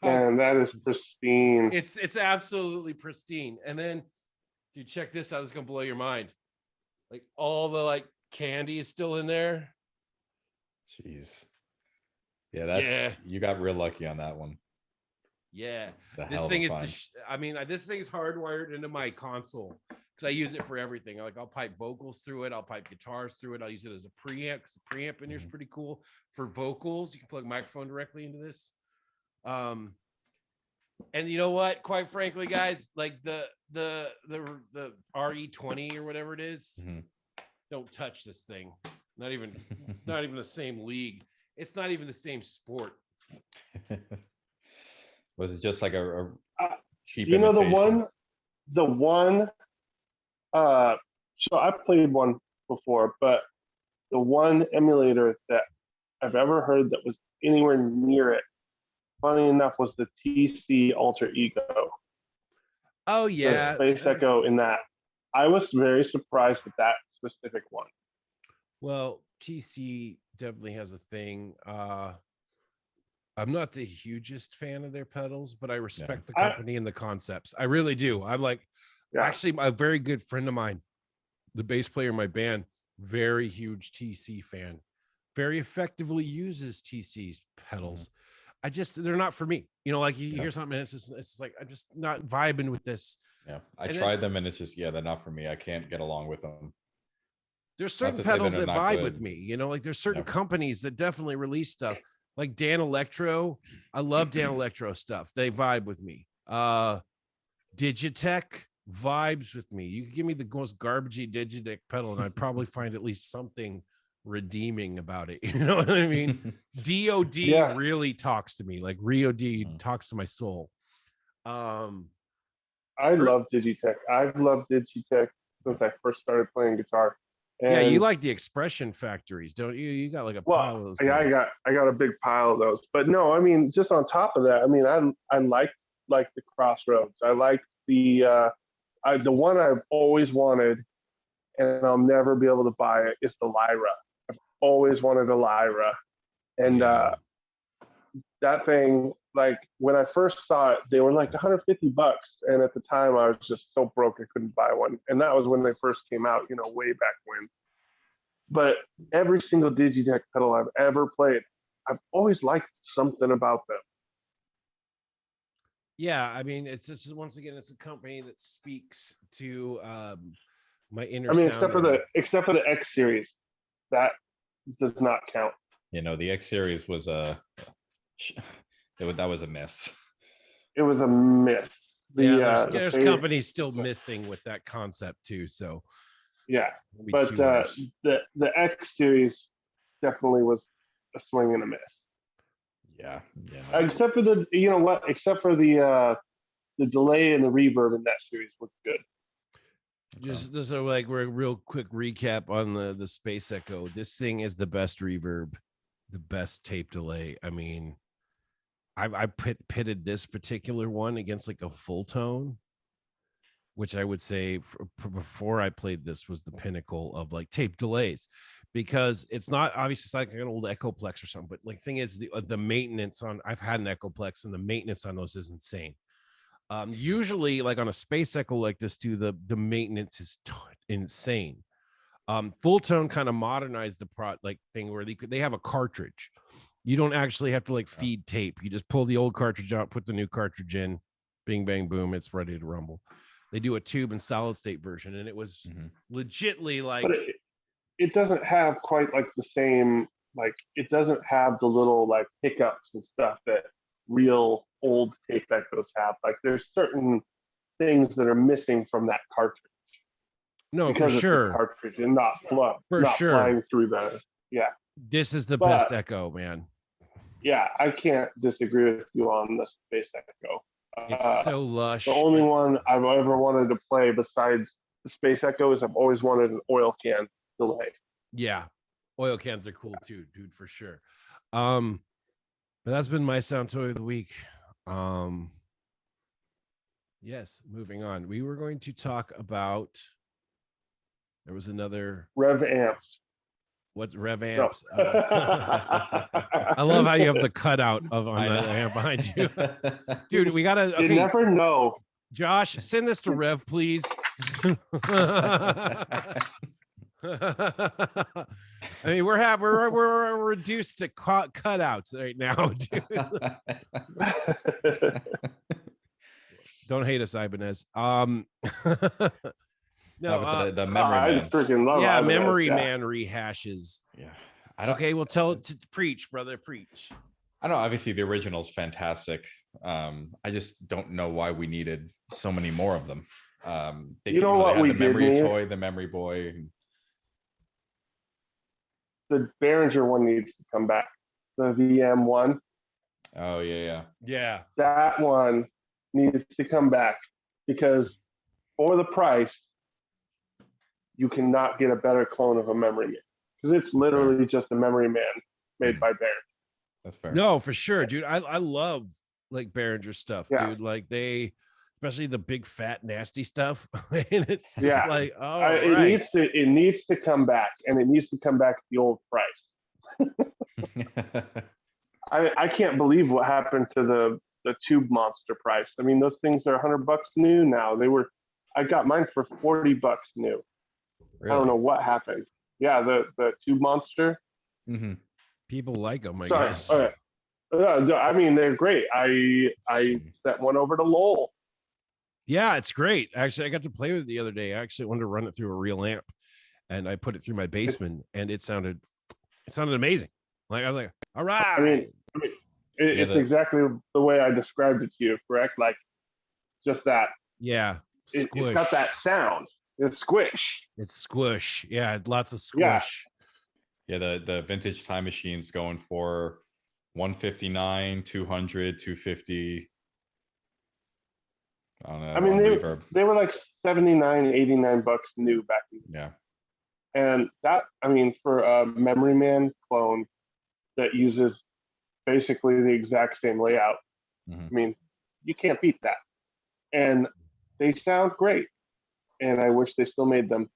man, that is pristine. It's absolutely pristine. And then, dude, check this out. It's going to blow your mind. Like all the like candy is still in there. Jeez. Yeah, you got real lucky on that one. Yeah, this thing is this thing is hardwired into my console because I use it for everything. I'll pipe vocals through it, I'll pipe guitars through it, I'll use it as a preamp because the preamp in here is pretty cool. For vocals, you can plug a microphone directly into this. And you know what? Quite frankly, guys, like the RE20 or whatever it is, don't touch this thing. Not even the same league. It's not even the same sport. Was it just like a cheap you know imitation? the one so I played one before, but the one emulator that I've ever heard that was anywhere near it, funny enough, was the TC Alter Ego. Oh yeah, the Space Echo in that. I was very surprised with that specific one. Well, TC definitely has a thing. I'm not the hugest fan of their pedals, but I respect the company and the concepts. I really do. I'm like, actually, a very good friend of mine, the bass player in my band, very huge TC fan, very effectively uses TC's pedals. They're not for me. You know, like you hear something and it's just like, I'm just not vibing with this. Yeah, I tried them and it's just, they're not for me. I can't get along with them. There's certain pedals that vibe with me, you know, like there's certain companies that definitely release stuff like Dan Electro. I love Dan Electro stuff. They vibe with me. Digitech vibes with me. You could give me the most garbagey Digitech pedal and I'd probably find at least something redeeming about it. You know what I mean? DOD really talks to me. Like Rio D talks to my soul. I love Digitech. I've loved Digitech since I first started playing guitar. And you like the Expression Factories, don't you? You got like a pile of those. Yeah, I got a big pile of those. But no, I mean, just on top of that, I mean, I like the Crossroads. I like the one I've always wanted, and I'll never be able to buy it, is the Lyra. I've always wanted a Lyra, and that thing, like when I first saw it, they were like $150, and at the time I was just so broke I couldn't buy one, and that was when they first came out, you know, way back when. But every single Digitech pedal I've ever played, I've always liked something about them. Yeah, I mean, it's just, once again, it's a company that speaks to my inner. I mean, except for the X series, that does not count. You know, the X series was that was a miss. It was a miss. There's companies still missing with that concept too. So yeah, but the X series definitely was a swing and a miss. Yeah. Except for the delay and the reverb in that series was good. Just so like we're a real quick recap on the Space Echo. This thing is the best reverb, the best tape delay. I mean, I pitted this particular one against like a full tone, which I would say before I played this was the pinnacle of like tape delays, because it's not obviously, it's like an old Echoplex or something, but like thing is the maintenance on, I've had an Echoplex and the maintenance on those is insane. Usually like on a Space Echo like this too, the maintenance is insane. Full Tone kind of modernized the thing where they have a cartridge. You don't actually have to like feed tape. You just pull the old cartridge out, put the new cartridge in, bing, bang, boom. It's ready to rumble. They do a tube and solid state version. And it was legitly like, but it doesn't have quite like the same, like it doesn't have the little like hiccups and stuff that real old tape echoes have. Like there's certain things that are missing from that cartridge. No, because for sure. It's a cartridge and not flying through the, This is the best Echo, man. Yeah, I can't disagree with you on the Space Echo. It's so lush. The only one I've ever wanted to play besides the Space Echo is I've always wanted an oil can delay. Yeah, oil cans are cool too, dude, for sure. But that's been my sound toy of the week. Yes, moving on. We were going to talk about, there was another Rev amps. What's Rev amps? No. I love how you have the cutout on the amp behind you. Dude, we gotta. Okay. You never know. Josh, send this to Rev, please. I mean, we're reduced to cutouts right now, dude. Don't hate us, Ibanez. No, the memory man. Freaking love Ibanez, memory man rehashes. Yeah, okay, well, tell it to preach, brother, preach. I know, obviously the original is fantastic. I just don't know why we needed so many more of them. They had the memory toy, the memory boy. The Behringer one needs to come back. The VM one. Oh yeah. That one needs to come back because for the price, you cannot get a better clone of a memory man because it's literally just a memory man made by Behringer. That's fair. No, for sure, dude. I love like Behringer stuff, dude. Like especially the big fat nasty stuff. And it's just like, it needs to come back, and it needs to come back at the old price. I can't believe what happened to the tube monster price. I mean, those things are $100 new now. I got mine for $40 new. Really? I don't know what happened. Yeah, the tube monster. Mm-hmm. People like them, I guess. Okay. I mean, they're great. I sent one over to Lowell. Yeah, it's great. Actually, I got to play with it the other day. I actually wanted to run it through a real amp, and I put it through my basement, and it sounded amazing. Like I was like, all right. I mean, it's exactly the way I described it to you, correct? Like just that. Yeah. It's got that sound. It's squish. It's squish. Yeah, lots of squish. Yeah, the vintage time machine's going for 159, 200, 250. I don't know. I mean, they were like 79, 89 bucks new back then. Yeah. And that, I mean, for a Memory Man clone that uses basically the exact same layout, I mean, you can't beat that. And they sound great. And I wish they still made them.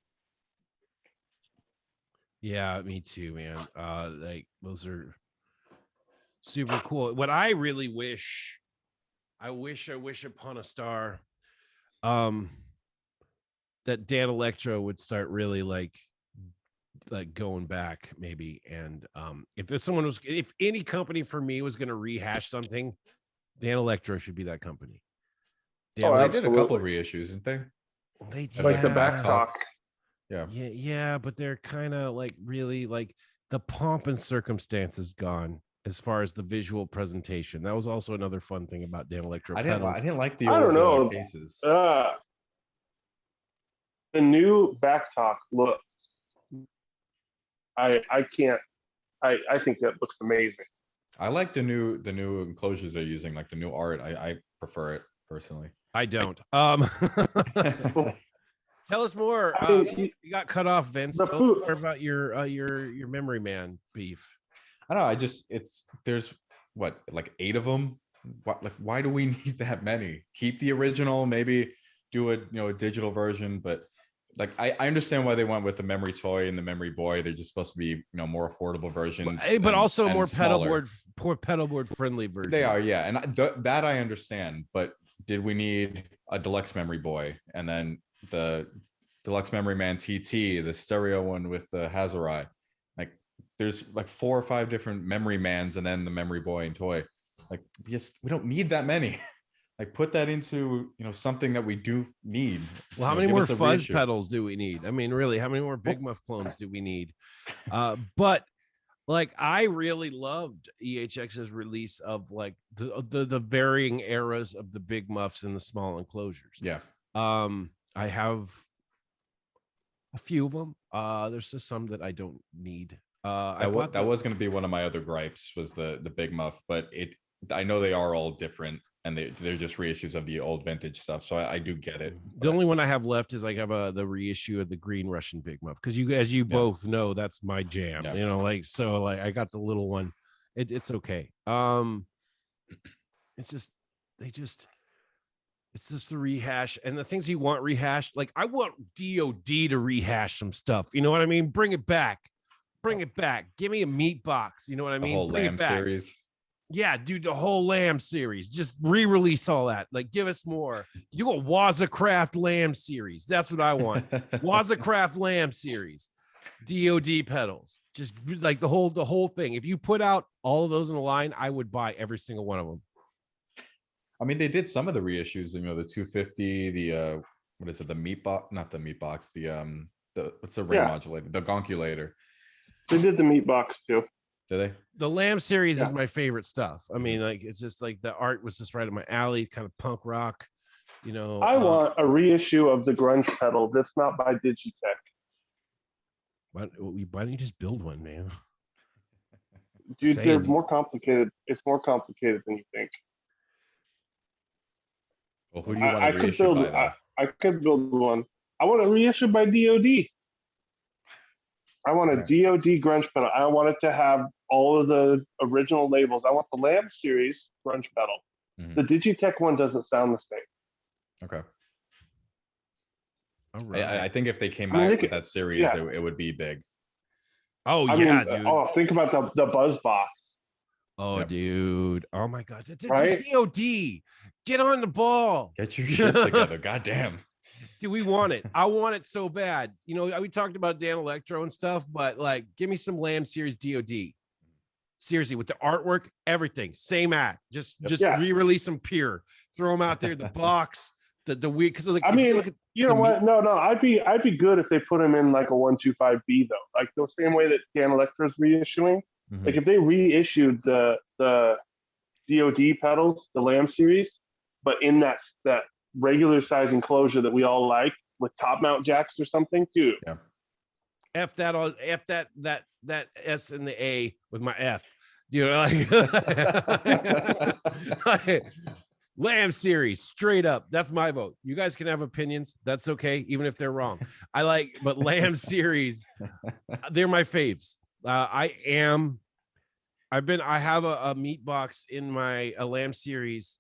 Yeah, me too, man. Like those are super cool. What I really wish, I wish upon a star, that Dan Electro would start really like going back maybe. And if any company for me was going to rehash something, Dan Electro should be that company. They did a couple of reissues, didn't they? They did. Like the back talk. Yeah, but they're kind of like really like the pomp and circumstance is gone as far as the visual presentation. That was also another fun thing about Dan Electro. I didn't like the old cases. The new back talk looks. I think that looks amazing. I like the new enclosures they're using, like the new art. I prefer it personally. I don't. Tell us more. You got cut off, Vince. Tell us more about your Memory Man beef. I don't know. There's what, like 8 of them. Why do we need that many? Keep the original, maybe do a digital version, but like I understand why they went with the Memory Toy and the Memory Boy. They're just supposed to be more affordable versions, but also more smaller. pedalboard friendly versions. They are, yeah, and that I understand. But did we need a deluxe Memory Boy and then the deluxe Memory Man TT, the stereo one with the Hazarai? Like there's like 4 or 5 different Memory Mans and then the Memory Boy and toy. Like we don't need that many. Like put that into something that we do need. Well, how many more fuzz pedals do we need? I mean, really, how many more Big Muff clones do we need? But like I really loved EHX's release of like the varying eras of the Big Muffs and the small enclosures. Yeah. I have a few of them. There's just some that I don't need. That was going to be one of my other gripes, was the Big Muff, but I know they are all different and they're just reissues of the old vintage stuff. So I do get it. The only one I have left is I have the reissue of the Green Russian Big Muff, because as you both know, that's my jam. Yeah. So I got the little one. It's okay. It's just it's just the rehash and the things you want rehashed. Like I want DOD to rehash some stuff. You know what I mean? Bring it back. Give me a meat box. You know what I mean? The whole Bring Lamb it back. series. Yeah, dude, the whole Lamb series. Just re-release all that. Like, give us more. You go Wazacraft Lamb series. That's what I want. Wazacraft Lamb series. DOD pedals. Just like the whole thing. If you put out all of those in a line, I would buy every single one of them. I mean, they did some of the reissues. The 250. The what is it? The meat box? Not the meat box. The what's the ring modulator? The gonculator. They did the meat box too. Did they? The Lamb series is my favorite stuff. I mean, like it's just like the art was just right in my alley, kind of punk rock. I want a reissue of the grunge pedal that's not by Digitech. Why don't you just build one, man? Dude, they're more complicated. It's more complicated than you think. Well, who do you want to reissue by? I could build one. I want a reissue by DOD. I want a DOD grunge pedal. I want it to have all of the original labels. I want the Lamb series grunge pedal. The Digitech one doesn't sound the same. Okay. All right. I think if they came out with that series, it would be big. Oh, I yeah, mean, dude. Oh, think about the Buzz Box. Oh, dude. Oh, my God. Right? DOD. Get on the ball. Get your shit together. Goddamn. Dude, we want it. I want it so bad. You know, we talked about Dan Electro and stuff, but like, give me some Lamb series DOD. Seriously, with the artwork, everything, same act. Just re-release them pure. Throw them out there. The box, the weird. Because like, I mean, you know what? No, I'd be good if they put them in like a 125B though, like the same way that Dan Electro's reissuing. Like if they reissued the DOD pedals, the Lamb series, but in that regular size enclosure that we all like with top mount jacks or something, dude. Yeah. F that S and the A with my F. Dude, like Lamb series, straight up. That's my vote. You guys can have opinions. That's okay, even if they're wrong. But Lamb series, they're my faves. I have a meat box in a Lamb series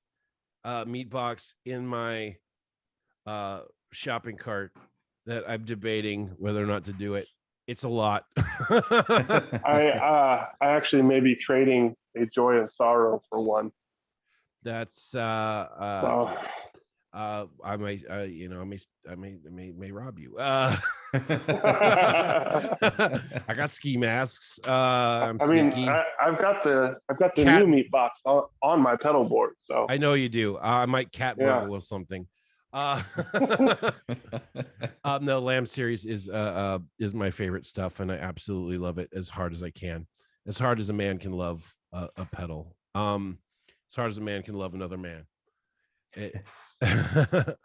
meat box in my shopping cart that I'm debating whether or not to do it. It's a lot. I actually may be trading a Joy and Sorrow for one. That's I may I may rob you. I got ski masks. I've got the new meat box on my pedal board. So I know you do. I might cat burgle or something. No, Lamb series is my favorite stuff, and I absolutely love it as hard as I can, as hard as a man can love a pedal, as hard as a man can love another man. The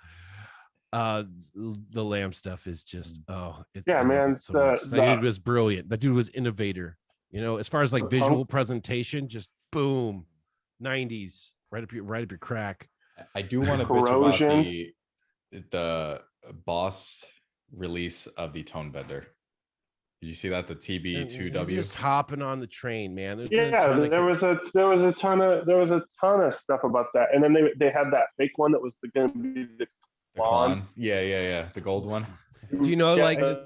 Lamb stuff is just man. That dude was brilliant. That dude was innovator. You know, as far as like visual presentation, just boom, 90s, right up your crack. I do want to bitch about the Boss release of the tone bender. Did you see that? The TB2W. Just hopping on the train, man. There was a ton of stuff about that, and then they had that fake one that was going to be the Klon. Yeah, the gold one. Do you know, it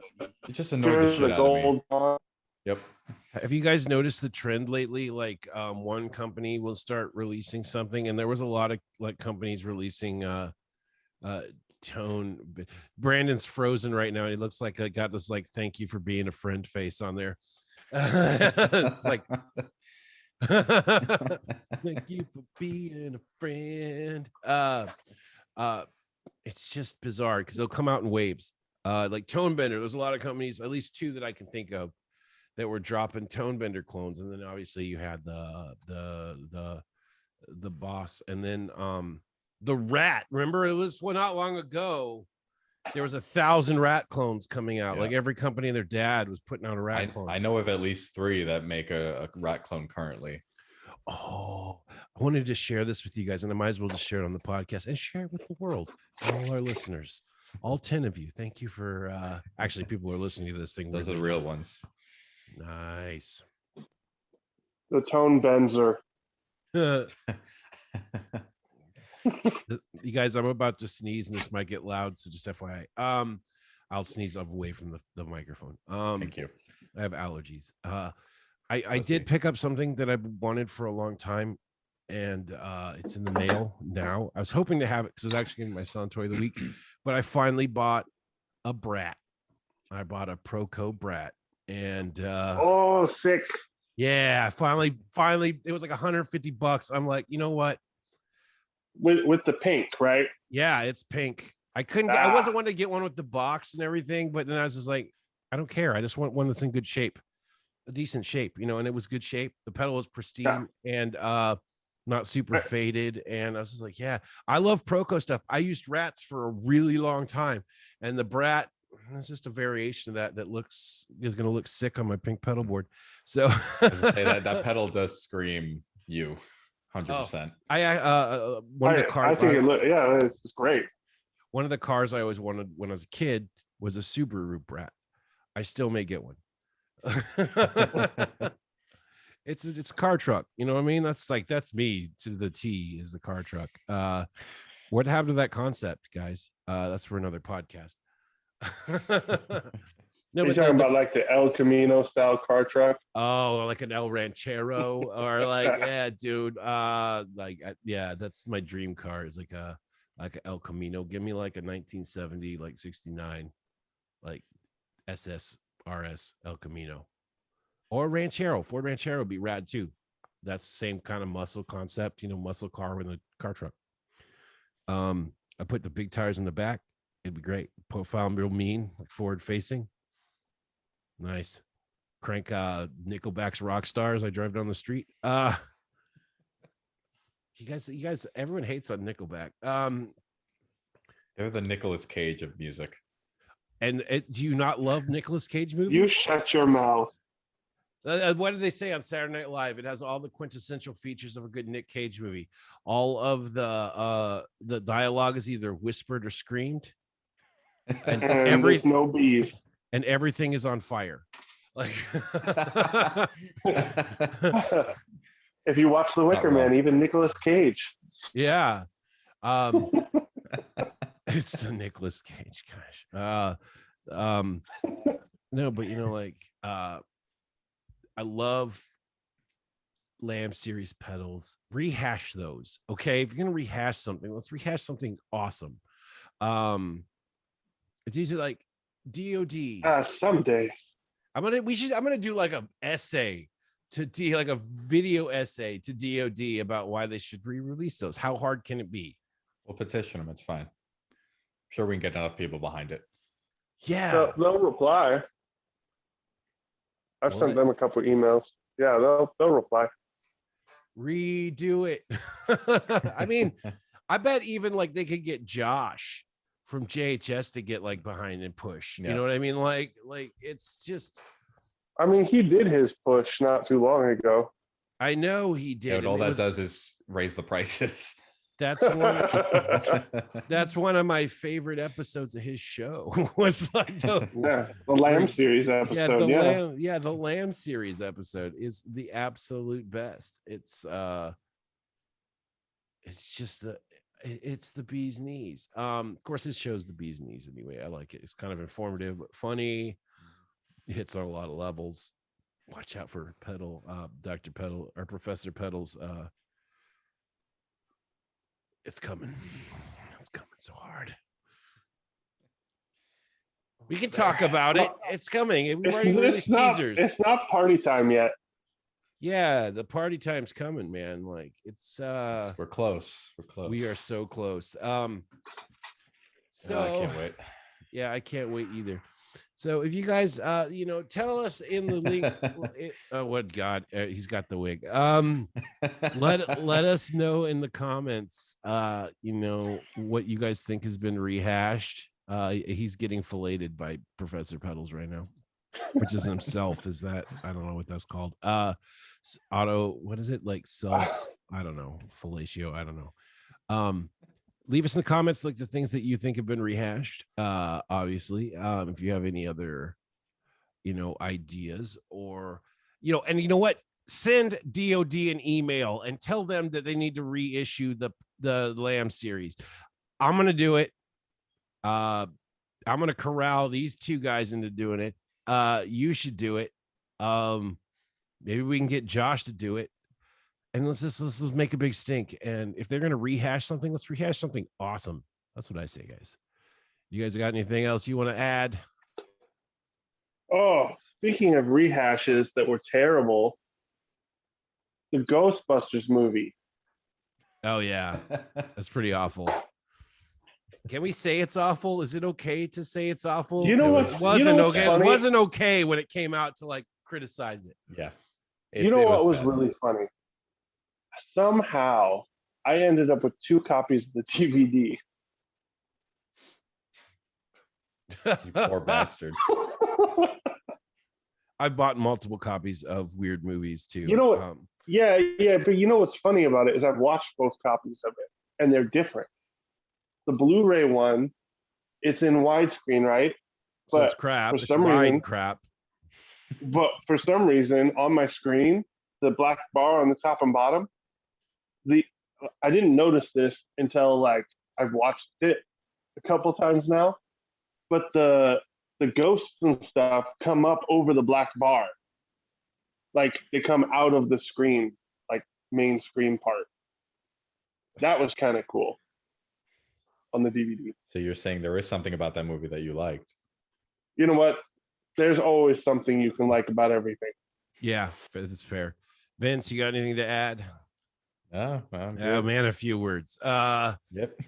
just annoyed the shit out of me. One. Yep. Have you guys noticed the trend lately? Like, one company will start releasing something, and there was a lot of like companies releasing tone. Brandon's frozen right now. He looks like I got this like "thank you for being a friend" face on there. It's like thank you for being a friend. It's just bizarre because they'll come out in waves. Like Tone Bender, there's a lot of companies, at least two that I can think of, that were dropping Tone Bender clones, and then obviously you had the Boss, and then the Rat. Remember, it was not long ago. There was 1,000 Rat clones coming out. Yeah. Like every company and their dad was putting out a Rat clone. I know of at least 3 that make a Rat clone currently. Oh, I wanted to share this with you guys, and I might as well just share it on the podcast and share it with the world, all our listeners, all 10 of you. Thank you for actually people are listening to this thing. Those are the real ones. Nice. The Tone Benzer. You guys, I'm about to sneeze, and this might get loud, so just FYI. I'll sneeze away from the microphone. Thank you. I have allergies. I did pick up something that I've wanted for a long time, and it's in the mail now. I was hoping to have it because I was actually getting my son toy of the week, but I finally bought a Brat. I bought a Proco Brat, and sick. Yeah, finally, it was like $150. I'm like, you know what? With the pink, right? Yeah, it's pink. I wasn't wanting to get one with the box and everything, but then I was just like, I don't care. I just want one that's in good shape, a decent shape, and it was good shape. The pedal was pristine and not super faded. And I was just like, yeah, I love Proco stuff. I used Rats for a really long time, and the Brat, it's just a variation of that is going to look sick on my pink pedal board. So I was say that pedal does scream you. 100%. One of the cars. It's great. One of the cars I always wanted when I was a kid was a Subaru Brat. I still may get one. It's a car truck. You know what I mean? That's me to the T is the car truck. What happened to that concept, guys? That's for another podcast. No, you're talking about like the El Camino style car truck. Oh, like an El Ranchero, or like, yeah, dude. Yeah, that's my dream car. Is like a El Camino. Give me like a 1970, like 69, like SSRS El Camino, or Ranchero. Ford Ranchero would be rad too. That's the same kind of muscle concept, muscle car with a car truck. I put the big tires in the back. It'd be great. Profile real mean, like forward facing. Nice. Crank Nickelback's Rock Stars. I drive down the street. You guys, everyone hates on Nickelback. They're the Nicolas Cage of music. And do you not love Nicolas Cage movies? You shut your mouth. What did they say on Saturday Night Live? It has all the quintessential features of a good Nick Cage movie. All of the dialogue is either whispered or screamed. And there's no beef. And everything is on fire. Like if you watch The Wicker Man, even Nicolas Cage. Yeah. It's the Nicolas Cage, gosh. No, but I love Lamb series pedals. Rehash those. Okay. If you're gonna rehash something, let's rehash something awesome. It's usually like DOD. Someday. I'm gonna do like a essay like a video essay to DOD about why they should re-release those. How hard can it be? We'll petition them. It's fine. I'm sure we can get enough people behind it. Yeah. So they'll reply. I've sent them a couple emails. Yeah, they'll reply. Redo it. I mean, I bet even like they could get Josh from JHS to get like behind and push. You know what I mean? Like it's just. I mean, he did his push not too long ago. I know he did. Yeah, but all that does is raise the prices. That's one of my favorite episodes of his show. Was like the Lamb series episode. The Lamb series episode is the absolute best. It's just it's the bee's knees. Of course, this show's the bee's knees anyway. I like it. It's kind of informative but funny. It hits on a lot of levels. Watch out for Dr. Pedal or Professor Pedal's. It's coming. It's coming so hard. We can talk about it. It's coming. We've already released teasers. It's not party time yet. Yeah, the party time's coming, man. Like we're close. We're close. We are so close. I can't wait. Yeah, I can't wait either. So if you guys tell us in the link he's got the wig. Let us know in the comments what you guys think has been rehashed. He's getting filleted by Professor Pedals right now, which is himself. Is that I don't know what that's called. What is it like self? I don't know. Fellatio, I don't know. Leave us in the comments like the things that you think have been rehashed. Obviously, if you have any other, ideas or, and you know what, send DOD an email and tell them that they need to reissue the Lamb series. I'm gonna do it. I'm gonna corral these two guys into doing it. You should do it. Maybe we can get Josh to do it. And let's just make a big stink. And if they're going to rehash something, let's rehash something awesome. That's what I say, guys. You guys got anything else you want to add? Oh, speaking of rehashes that were terrible, the Ghostbusters movie. Oh, yeah. That's pretty awful. Can we say it's awful? Is it okay to say it's awful? It wasn't okay. Funny? It wasn't okay when it came out to like criticize it. Yeah. What was really funny? Somehow I ended up with 2 copies of the DVD. You poor bastard. I've bought multiple copies of weird movies too. You know what? Yeah, but you know what's funny about it is I've watched both copies of it and they're different. The Blu-ray one, it's in widescreen, right? So it's crap. It's wide crap. But for some reason, on my screen, the black bar on the top and bottom, I didn't notice this until like I've watched it a couple times now. But the ghosts and stuff come up over the black bar, like they come out of the screen, like main screen part. That was kind of cool on the DVD. So you're saying there is something about that movie that you liked? You know what? There's always something you can like about everything. Yeah, that's fair. Vince, you got anything to add? Oh man, a few words. Yep.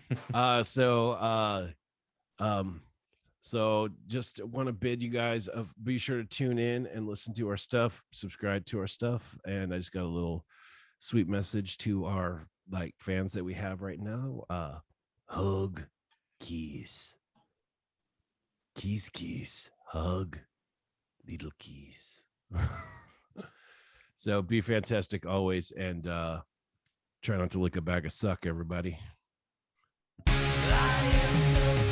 So just want to bid you guys be sure to tune in and listen to our stuff, subscribe to our stuff. And I just got a little sweet message to our like fans that we have right now. Hug keys, hug little keys. So be fantastic always, and try not to lick a bag of suck, everybody. I am so